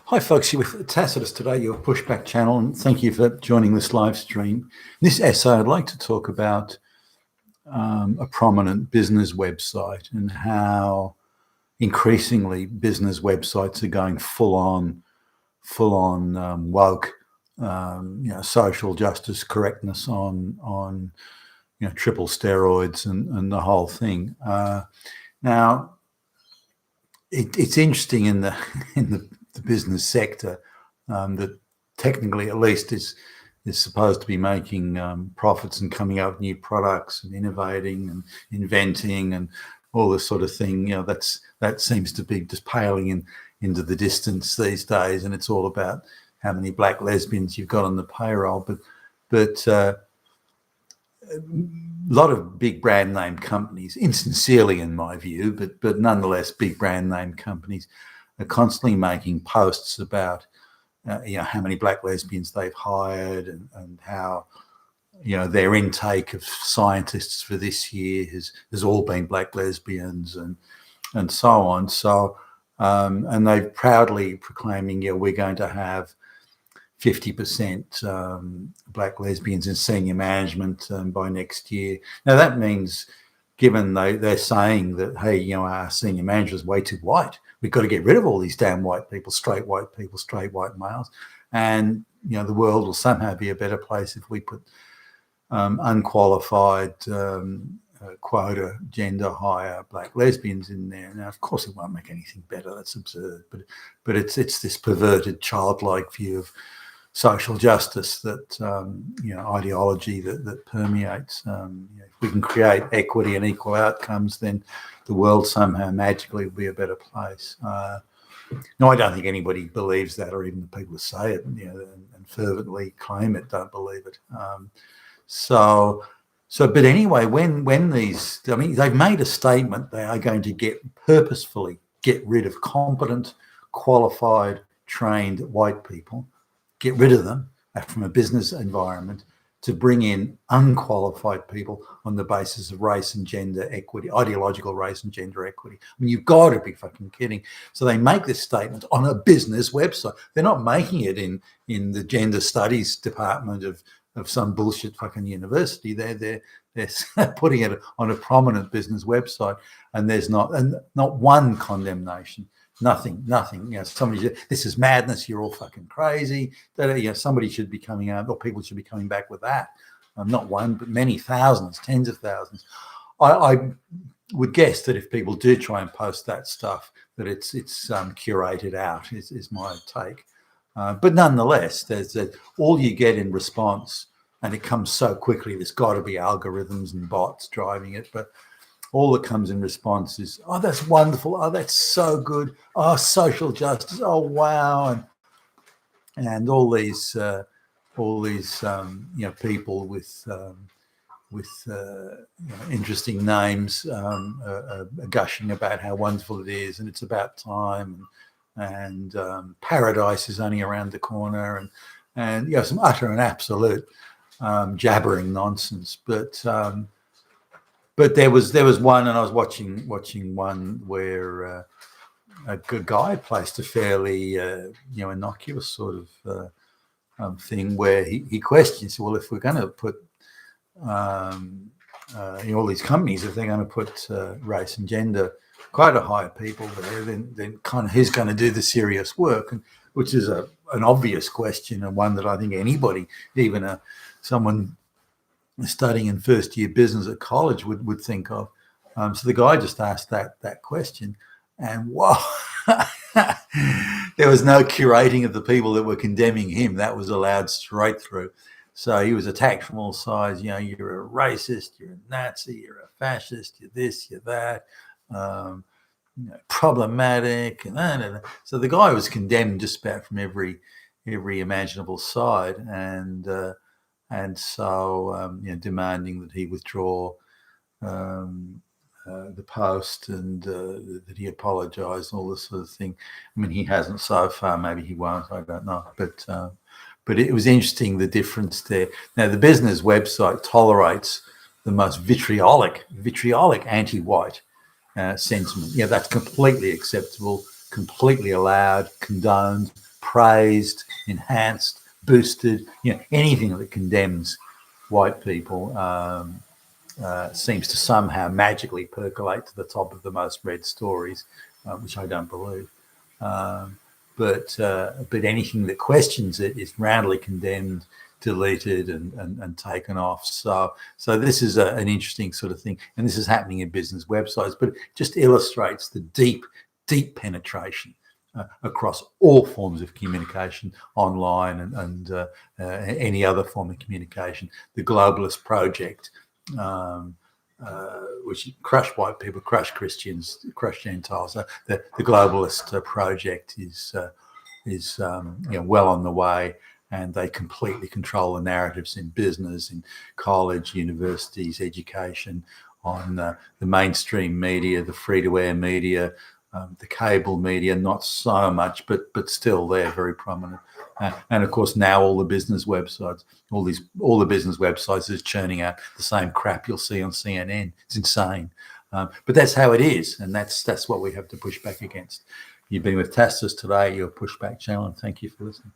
Hi, folks. You're with Tacitus today, your pushback channel, and thank you for joining this live stream. In this essay, I'd like to talk about a prominent business website and how increasingly business websites are going full on woke, social justice correctness on triple steroids and the whole thing. Now, it's interesting in the the business sector that technically, at least, is supposed to be making profits and coming up with new products and innovating and inventing and all this sort of thing. That seems to be just paling into the distance these days, and it's all about how many black lesbians you've got on the payroll. But a lot of big brand name companies, insincerely in my view, but nonetheless big brand name companies, are constantly making posts about how many black lesbians they've hired and how their intake of scientists for this year has all been black lesbians and so on. So and they're proudly proclaiming, we're going to have 50% black lesbians in senior management by next year. Now that means, given they're saying that, hey, our senior manager is way too white, we've got to get rid of all these damn white people, straight white males, and the world will somehow be a better place if we put unqualified quota gender hire black lesbians in there. Now, of course, it won't make anything better. That's absurd. But it's this perverted, childlike view of social justice that ideology that permeates. If we can create equity and equal outcomes, then the world somehow magically will be a better place. No, I don't think anybody believes that, or even the people who say it and fervently claim it don't believe it. But anyway, when these, they've made a statement they are going to purposefully get rid of competent, qualified, trained white people, get rid of them from a business environment to bring in unqualified people on the basis of race and gender equity, ideological race and gender equity. You've got to be fucking kidding. So they make this statement on a business website. They're not making it in the gender studies department of some bullshit fucking university. They're putting it on a prominent business website, and there's not one condemnation. Nothing. Somebody said, this is madness. You're all fucking crazy. Somebody should be coming out, or people should be coming back with that. Not one, but many thousands, tens of thousands. I would guess that if people do try and post that stuff, that it's curated out. Is my take. But nonetheless, there's all you get in response, and it comes so quickly. There's got to be algorithms and bots driving it, but all that comes in response is, oh, that's wonderful. Oh, that's so good. Oh, social justice. Oh, wow. And all these people with interesting names are gushing about how wonderful it is, and it's about time, and paradise is only around the corner, and some utter and absolute jabbering nonsense. But there was one, and I was watching one where a good guy placed a fairly innocuous sort of thing where he questions, well, if we're going to put all these companies, if they're going to put race and gender quota hire people there, then kind of who's going to do the serious work, which is an obvious question, and one that I think anybody, even someone studying in first year business at college would think of. So the guy just asked that question, and wow, there was no curating of the people that were condemning him. That was allowed straight through. So he was attacked from all sides. You're a racist, you're a Nazi, you're a fascist, you're this, you're that, problematic, and so the guy was condemned just about from every imaginable side, and so demanding that he withdraw the post and that he apologise, all this sort of thing. He hasn't so far. Maybe he won't. I don't know. But it was interesting, the difference there. Now, the business website tolerates the most vitriolic anti-white sentiment. That's completely acceptable, completely allowed, condoned, praised, enhanced, boosted. Anything that condemns white people seems to somehow magically percolate to the top of the most read stories, which I don't believe. But anything that questions it is roundly condemned, deleted, and taken off. So this is an interesting sort of thing, and this is happening in business websites, but it just illustrates the deep penetration across all forms of communication, online and any other form of communication. The globalist project, which crush white people, crush Christians, crush Gentiles. The globalist project is well on the way, and they completely control the narratives in business, in college, universities, education, on the mainstream media, the free-to-air media, the cable media, not so much, but still they're very prominent. And of course, now all the business websites, all the business websites is churning out the same crap you'll see on CNN. It's insane, but that's how it is, and that's what we have to push back against. You've been with Tastus today, your Pushback channel, and thank you for listening.